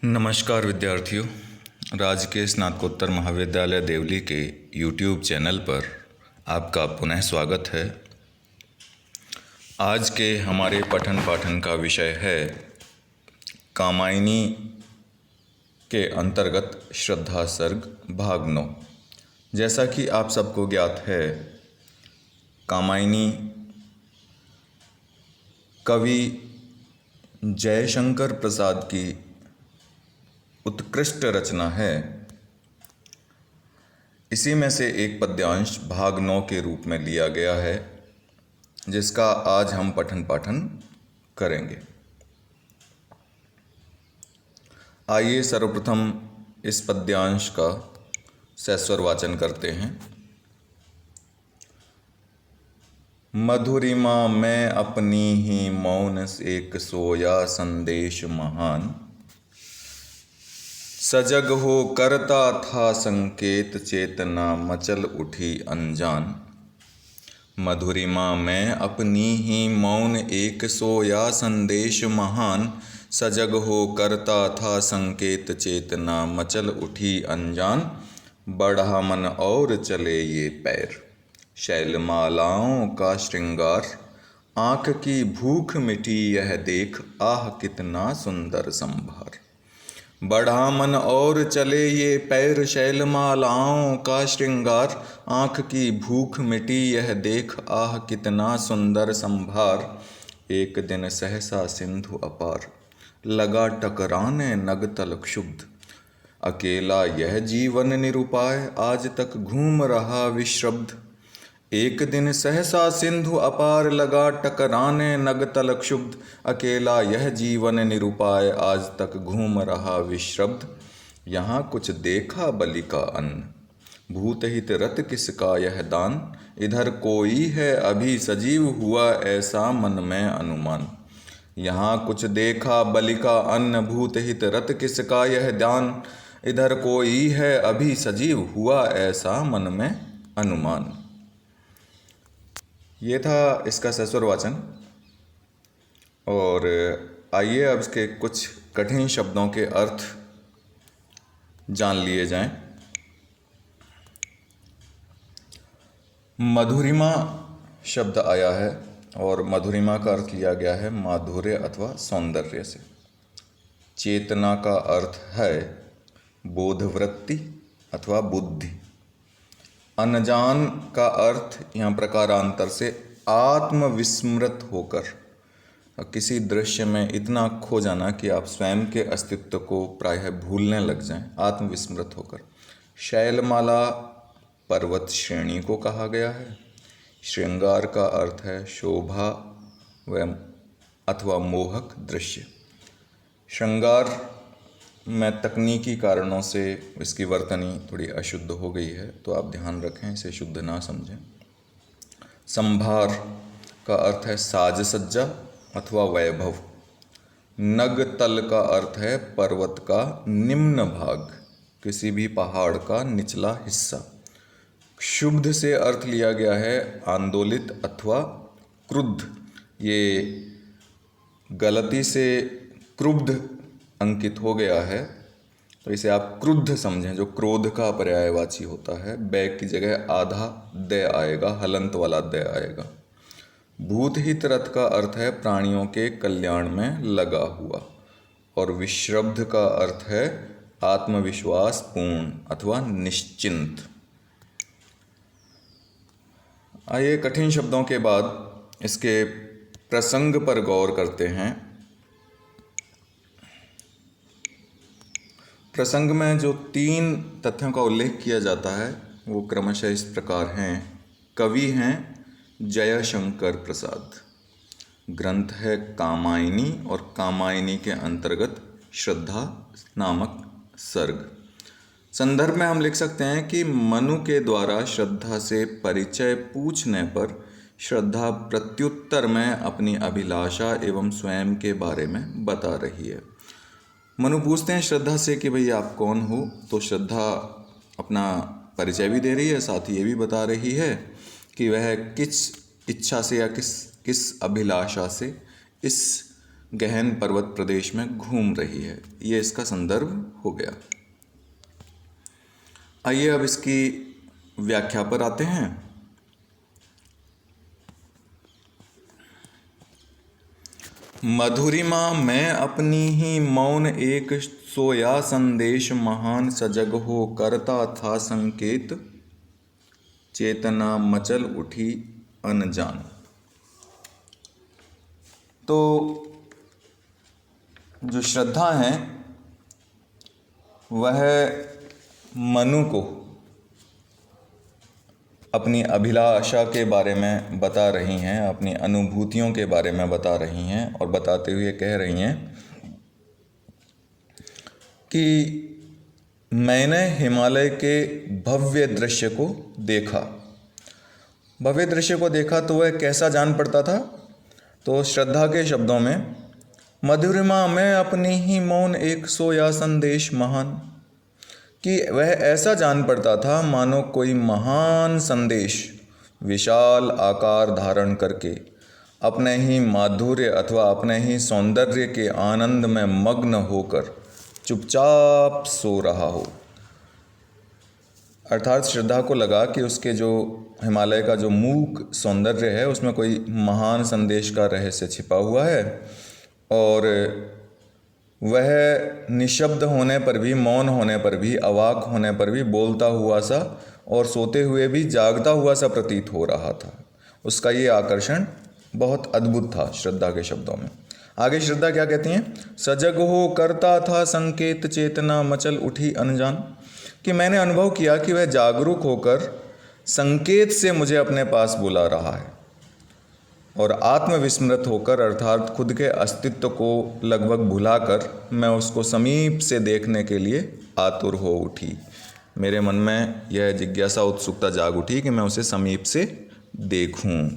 नमस्कार विद्यार्थियों, राजकीय स्नातकोत्तर महाविद्यालय देवली के YouTube चैनल पर आपका पुनः स्वागत है। आज के हमारे पठन पाठन का विषय है कामायनी के अंतर्गत श्रद्धा सर्ग भाग 9। जैसा कि आप सबको ज्ञात है, कामायनी कवि जयशंकर प्रसाद की उत्कृष्ट रचना है। इसी में से एक पद्यांश भाग 9 के रूप में लिया गया है, जिसका आज हम पठन पाठन करेंगे। आइए सर्वप्रथम इस पद्यांश का सस्वर वाचन करते हैं। मधुरिमा में अपनी ही मौन एक सोया संदेश महान, सजग हो करता था संकेत चेतना मचल उठी अनजान। मधुरिमा में अपनी ही मौन एक सोया संदेश महान, सजग हो करता था संकेत चेतना मचल उठी अनजान। बढ़ा मन और चले ये पैर, शैलमालाओं का श्रृंगार, आँख की भूख मिटी यह देख, आह कितना सुंदर संभार। बढ़ा मन और चले ये पैर, शैलमालाओं का श्रृंगार, आँख की भूख मिटी यह देख, आह कितना सुंदर संभार। एक दिन सहसा सिंधु अपार, लगा टकराने नग तल क्षुब्ध, अकेला यह जीवन निरुपाय, आज तक घूम रहा विश्रब्ध। एक दिन सहसा सिंधु अपार, लगा टकराने नग तल क्षुब्ध, अकेला यह जीवन निरुपाय, आज तक घूम रहा विश्रब्ध। यहाँ कुछ देखा बलि का अन्न, भूतहित रत किसका यह दान, इधर कोई है अभी सजीव हुआ ऐसा मन में अनुमान। यहाँ कुछ देखा बलि का अन्न, भूतहित रत किसका यह दान, इधर कोई है अभी सजीव हुआ ऐसा मन में अनुमान। ये था इसका सस्वर वाचन। और आइए अब इसके कुछ कठिन शब्दों के अर्थ जान लिए जाएं। मधुरिमा शब्द आया है और मधुरिमा का अर्थ लिया गया है माधुर्य अथवा सौंदर्य से। चेतना का अर्थ है बोधवृत्ति अथवा बुद्धि। अनजान का अर्थ यहाँ प्रकारांतर से आत्मविस्मृत होकर, किसी दृश्य में इतना खो जाना कि आप स्वयं के अस्तित्व को प्रायः भूलने लग जाएं, आत्मविस्मृत होकर। शैलमाला पर्वत श्रेणी को कहा गया है। श्रृंगार का अर्थ है शोभा व अथवा मोहक दृश्य। श्रृंगार में तकनीकी कारणों से इसकी वर्तनी थोड़ी अशुद्ध हो गई है, तो आप ध्यान रखें, इसे शुद्ध ना समझें। संभार का अर्थ है साज सज्जा अथवा वैभव। नग तल का अर्थ है पर्वत का निम्न भाग, किसी भी पहाड़ का निचला हिस्सा। क्षुब्ध से अर्थ लिया गया है आंदोलित अथवा क्रुद्ध। ये गलती से क्रुद्ध अंकित हो गया है, तो इसे आप क्रुद्ध समझें, जो क्रोध का पर्यायवाची होता है। बै की जगह आधा दे आएगा, हलंत वाला दे आएगा। भूतहित रथ का अर्थ है प्राणियों के कल्याण में लगा हुआ। और विश्रब्ध का अर्थ है आत्मविश्वास पूर्ण अथवा निश्चिंत। आइए कठिन शब्दों के बाद इसके प्रसंग पर गौर करते हैं। प्रसंग में जो 3 तथ्यों का उल्लेख किया जाता है वो क्रमशः इस प्रकार हैं। कवि हैं जयशंकर प्रसाद, ग्रंथ है कामायनी और कामायनी के अंतर्गत श्रद्धा नामक सर्ग। संदर्भ में हम लिख सकते हैं कि मनु के द्वारा श्रद्धा से परिचय पूछने पर श्रद्धा प्रत्युत्तर में अपनी अभिलाषा एवं स्वयं के बारे में बता रही है। मनु पूछते हैं श्रद्धा से कि भाई आप कौन हो, तो श्रद्धा अपना परिचय भी दे रही है, साथ ही ये भी बता रही है कि वह किस इच्छा से या किस अभिलाषा से इस गहन पर्वत प्रदेश में घूम रही है। ये इसका संदर्भ हो गया। आइए अब इसकी व्याख्या पर आते हैं। मधुरिमा मैं अपनी ही मौन एक सोया संदेश महान सजग हो करता था संकेत चेतना मचल उठी अनजान। तो जो श्रद्धा है वह मनु को अपनी अभिलाषा के बारे में बता रही हैं, अपनी अनुभूतियों के बारे में बता रही हैं और बताते हुए कह रही हैं कि मैंने हिमालय के भव्य दृश्य को देखा। भव्य दृश्य को देखा तो वह कैसा जान पड़ता था? तो श्रद्धा के शब्दों में, मधुरिमा मैं अपनी ही मौन एक सोया संदेश महान, कि वह ऐसा जान पड़ता था मानो कोई महान संदेश विशाल आकार धारण करके अपने ही माधुर्य अथवा अपने ही सौंदर्य के आनंद में मग्न होकर चुपचाप सो रहा हो। अर्थात श्रद्धा को लगा कि उसके जो हिमालय का जो मूक सौंदर्य है उसमें कोई महान संदेश का रहस्य छिपा हुआ है और वह निशब्द होने पर भी, मौन होने पर भी, अवाक होने पर भी बोलता हुआ सा और सोते हुए भी जागता हुआ सा प्रतीत हो रहा था। उसका ये आकर्षण बहुत अद्भुत था श्रद्धा के शब्दों में। आगे श्रद्धा क्या कहती हैं? सजग हो करता था संकेत चेतना मचल उठी अनजान, कि मैंने अनुभव किया कि वह जागरूक होकर संकेत से मुझे अपने पास बुला रहा है और आत्मविस्मृत होकर अर्थात खुद के अस्तित्व को लगभग भुलाकर मैं उसको समीप से देखने के लिए आतुर हो उठी। मेरे मन में यह जिज्ञासा उत्सुकता जाग उठी कि मैं उसे समीप से देखूं।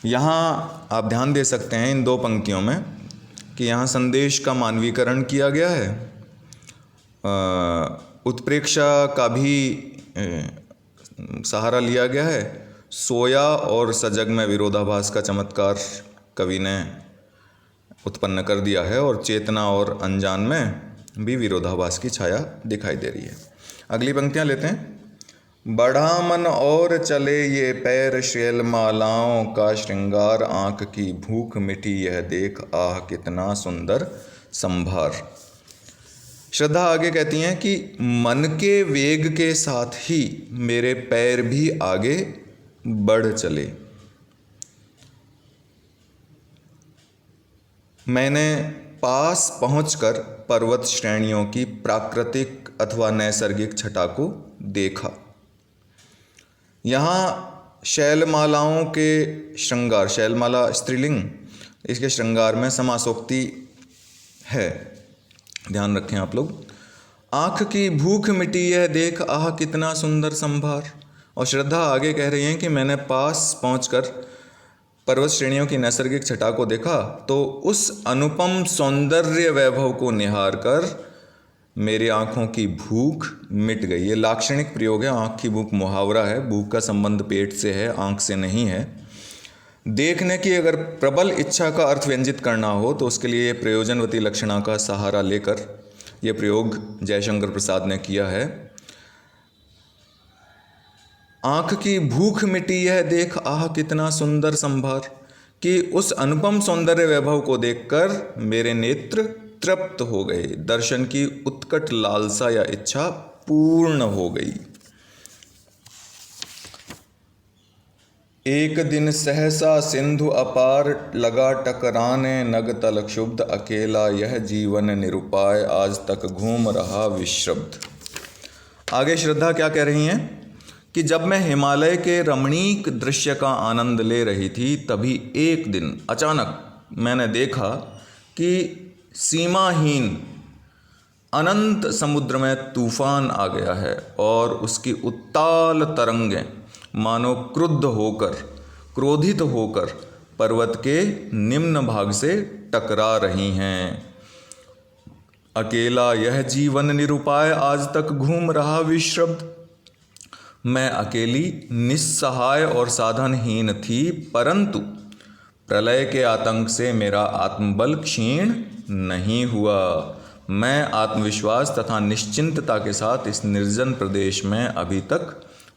यहाँ आप ध्यान दे सकते हैं इन दो पंक्तियों में कि यहाँ संदेश का मानवीकरण किया गया है, उत्प्रेक्षा का भी सहारा लिया गया है, सोया और सजग में विरोधाभास का चमत्कार कवि ने उत्पन्न कर दिया है और चेतना और अनजान में भी विरोधाभास की छाया दिखाई दे रही है। अगली पंक्तियां लेते हैं। बढ़ा मन और चले ये पैर शैलमालाओं का श्रृंगार, आँख की भूख मिटी यह देख आह कितना सुंदर संभार। श्रद्धा आगे कहती हैं कि मन के वेग के साथ ही मेरे पैर भी आगे बढ़ चले। मैंने पास पहुंचकर पर्वत श्रेणियों की प्राकृतिक अथवा नैसर्गिक छटा को देखा। यहाँ शैलमालाओं के श्रृंगार, शैलमाला स्त्रीलिंग, इसके श्रृंगार में समासोक्ति है, ध्यान रखें आप लोग। आँख की भूख मिटी यह देख आह कितना सुंदर संभार। और श्रद्धा आगे कह रही हैं कि मैंने पास पहुंचकर पर्वत श्रेणियों की नैसर्गिक छटा को देखा तो उस अनुपम सौंदर्य वैभव को निहार कर मेरी आँखों की भूख मिट गई। ये लाक्षणिक प्रयोग है, आँख की भूख मुहावरा है, भूख का संबंध पेट से है, आँख से नहीं है। देखने की अगर प्रबल इच्छा का अर्थ व्यंजित करना हो तो उसके लिए प्रयोजनवती लक्षणा का सहारा लेकर यह प्रयोग जयशंकर प्रसाद ने किया है। आँख की भूख मिटी यह देख आह कितना सुंदर संभार, कि उस अनुपम सौंदर्य वैभव को देखकर मेरे नेत्र तृप्त हो गए, दर्शन की उत्कट लालसा या इच्छा पूर्ण हो गई। एक दिन सहसा सिंधु अपार लगा टकराने, नग तल क्षुब्ध अकेला यह जीवन निरुपाय आज तक घूम रहा विश्रब्ध। आगे श्रद्धा क्या कह रही हैं कि जब मैं हिमालय के रमणीक दृश्य का आनंद ले रही थी तभी एक दिन अचानक मैंने देखा कि सीमाहीन अनंत समुद्र में तूफान आ गया है और उसकी उत्ताल तरंगें मानो क्रोधित होकर पर्वत के निम्न भाग से टकरा रही हैं। अकेला यह जीवन निरुपाय आज तक घूम रहा विश्रब्द। मैं अकेली निस्सहाय और साधनहीन थी, परंतु प्रलय के आतंक से मेरा आत्मबल क्षीण नहीं हुआ। मैं आत्मविश्वास तथा निश्चिंतता के साथ इस निर्जन प्रदेश में अभी तक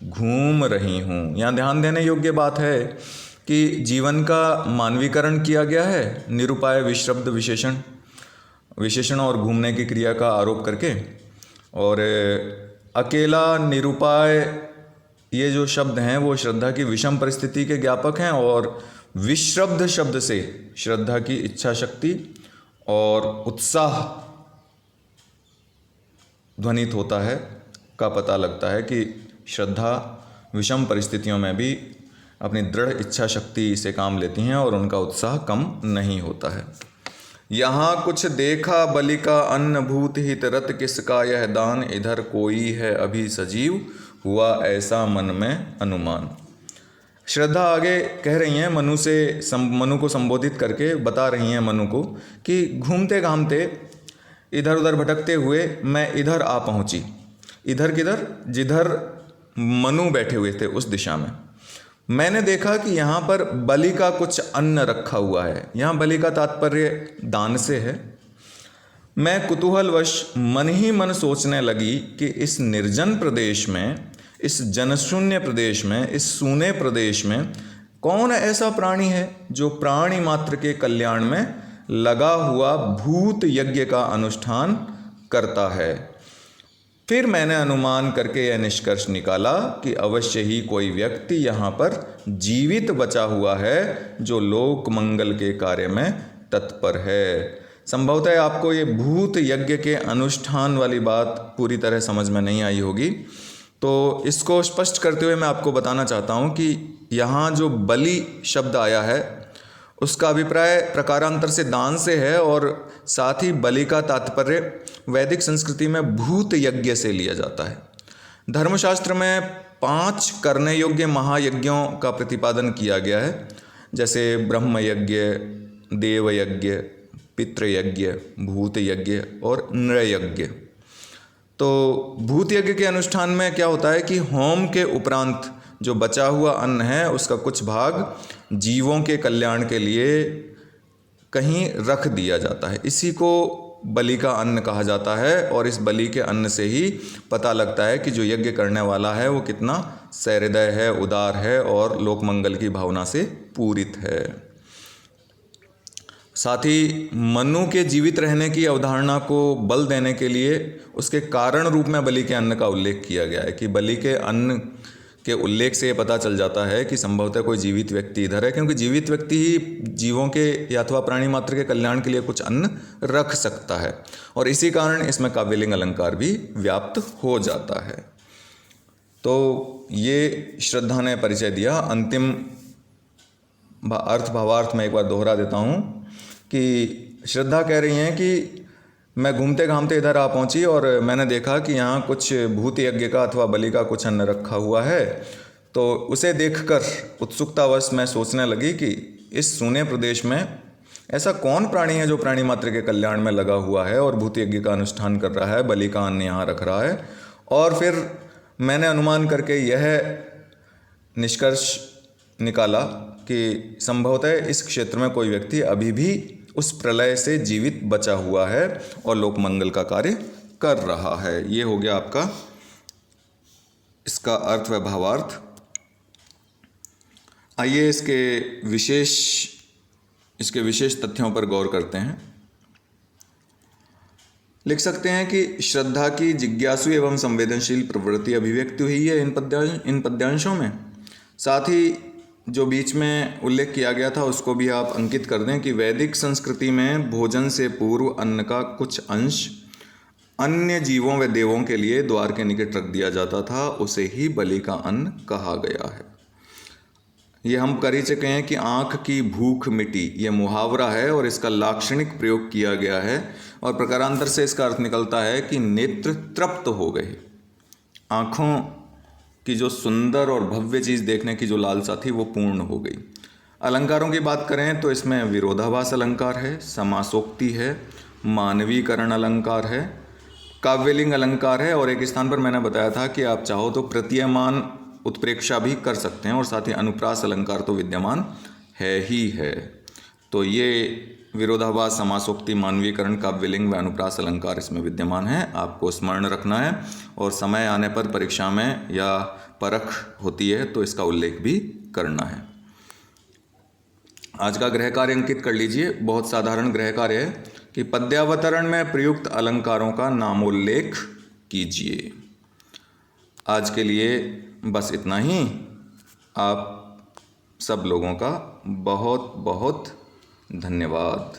घूम रही हूँ। यहाँ ध्यान देने योग्य बात है कि जीवन का मानवीकरण किया गया है निरुपाय विश्रब्द विशेषण और घूमने की क्रिया का आरोप करके, और अकेला निरुपाय ये जो शब्द हैं वो श्रद्धा की विषम परिस्थिति के ज्ञापक हैं, और विश्रब्द शब्द से श्रद्धा की इच्छा शक्ति और उत्साह ध्वनित होता है का पता लगता है कि श्रद्धा विषम परिस्थितियों में भी अपनी दृढ़ इच्छा शक्ति से काम लेती हैं और उनका उत्साह कम नहीं होता है। यहाँ कुछ देखा बलि का अन्न भूत हित रत किसका यह दान, इधर कोई है अभी सजीव हुआ ऐसा मन में अनुमान। श्रद्धा आगे कह रही हैं मनु को संबोधित करके बता रही हैं मनु को कि घूमते घामते इधर उधर भटकते हुए मैं इधर आ पहुंची। इधर किधर? जिधर मनु बैठे हुए थे उस दिशा में। मैंने देखा कि यहाँ पर बलि का कुछ अन्न रखा हुआ है। यहाँ बलि का तात्पर्य दान से है। मैं कुतूहलवश मन ही मन सोचने लगी कि इस निर्जन प्रदेश में, इस जनशून्य प्रदेश में, इस सूने प्रदेश में कौन ऐसा प्राणी है जो प्राणी मात्र के कल्याण में लगा हुआ भूत यज्ञ का अनुष्ठान करता है। फिर मैंने अनुमान करके यह निष्कर्ष निकाला कि अवश्य ही कोई व्यक्ति यहाँ पर जीवित बचा हुआ है जो लोक मंगल के कार्य में तत्पर है। संभवतः आपको ये भूत यज्ञ के अनुष्ठान वाली बात पूरी तरह समझ में नहीं आई होगी, तो इसको स्पष्ट करते हुए मैं आपको बताना चाहता हूँ कि यहाँ जो बलि शब्द आया है उसका अभिप्राय प्रकारांतर से दान से है, और साथ ही बलि का तात्पर्य वैदिक संस्कृति में भूत यज्ञ से लिया जाता है। धर्मशास्त्र में 5 करने योग्य महायज्ञों का प्रतिपादन किया गया है, जैसे ब्रह्म यज्ञ, देव यज्ञ, पितृयज्ञ, भूत यज्ञ और नृयज्ञ। तो भूत यज्ञ के अनुष्ठान में क्या होता है कि होम के उपरांत जो बचा हुआ अन्न है उसका कुछ भाग जीवों के कल्याण के लिए कहीं रख दिया जाता है। इसी को बलि का अन्न कहा जाता है, और इस बलि के अन्न से ही पता लगता है कि जो यज्ञ करने वाला है वो कितना सहृदय है, उदार है और लोक मंगल की भावना से पूरित है। साथ ही मनु के जीवित रहने की अवधारणा को बल देने के लिए उसके कारण रूप में बलि के अन्न का उल्लेख किया गया है कि बलि के अन्न के उल्लेख से ये पता चल जाता है कि संभवतः कोई जीवित व्यक्ति इधर है, क्योंकि जीवित व्यक्ति ही जीवों के या अथवा प्राणी मात्र के कल्याण के लिए कुछ अन्न रख सकता है, और इसी कारण इसमें काव्यलिंग अलंकार भी व्याप्त हो जाता है। तो ये श्रद्धा ने परिचय दिया। अंतिम अर्थ भावार्थ में एक बार दोहरा देता हूँ कि श्रद्धा कह रही हैं कि मैं घूमते घामते इधर आ पहुंची और मैंने देखा कि यहाँ कुछ भूत यज्ञ का अथवा बलि का कुछ अन्न रखा हुआ है। तो उसे देखकर उत्सुकतावश मैं सोचने लगी कि इस सूने प्रदेश में ऐसा कौन प्राणी है जो प्राणी मात्र के कल्याण में लगा हुआ है और भूत यज्ञ का अनुष्ठान कर रहा है, बलि का अन्न यहाँ रख रहा है। और फिर मैंने अनुमान करके यह निष्कर्ष निकाला कि संभवतः इस क्षेत्र में कोई व्यक्ति अभी भी उस प्रलय से जीवित बचा हुआ है और लोक मंगल का कार्य कर रहा है। ये हो गया आपका इसका अर्थ व भावार्थ। आइए इसके विशेष तथ्यों पर गौर करते हैं। लिख सकते हैं कि श्रद्धा की जिज्ञासु एवं संवेदनशील प्रवृत्ति अभिव्यक्ति हुई है इन पद्यांशों में। साथ ही जो बीच में उल्लेख किया गया था उसको भी आप अंकित कर दें कि वैदिक संस्कृति में भोजन से पूर्व अन्न का कुछ अंश अन्य जीवों व देवों के लिए द्वार के निकट रख दिया जाता था, उसे ही बलि का अन्न कहा गया है। ये हम कर ही चुके हैं कि आँख की भूख मिटी, ये मुहावरा है और इसका लाक्षणिक प्रयोग किया गया है, और प्रकारांतर से इसका अर्थ निकलता है कि नेत्र तृप्त हो गए। आँखों की जो सुंदर और भव्य चीज़ देखने की जो लालसा थी वो पूर्ण हो गई। अलंकारों की बात करें तो इसमें विरोधाभास अलंकार है, समासोक्ति है, मानवीकरण अलंकार है, काव्यलिंग अलंकार है, और एक स्थान पर मैंने बताया था कि आप चाहो तो प्रतीयमान उत्प्रेक्षा भी कर सकते हैं, और साथ ही अनुप्रास अलंकार तो विद्यमान है ही है। तो ये विरोधाभास, समासोक्ति, मानवीकरण, काव्यलिंग व अनुप्रास अलंकार इसमें विद्यमान है। आपको स्मरण रखना है और समय आने पर परीक्षा में या परख होती है तो इसका उल्लेख भी करना है। आज का गृह कार्य अंकित कर लीजिए। बहुत साधारण गृह कार्य है कि पद्यावतरण में प्रयुक्त अलंकारों का नामोल्लेख कीजिए। आज के लिए बस इतना ही। आप सब लोगों का बहुत बहुत धन्यवाद।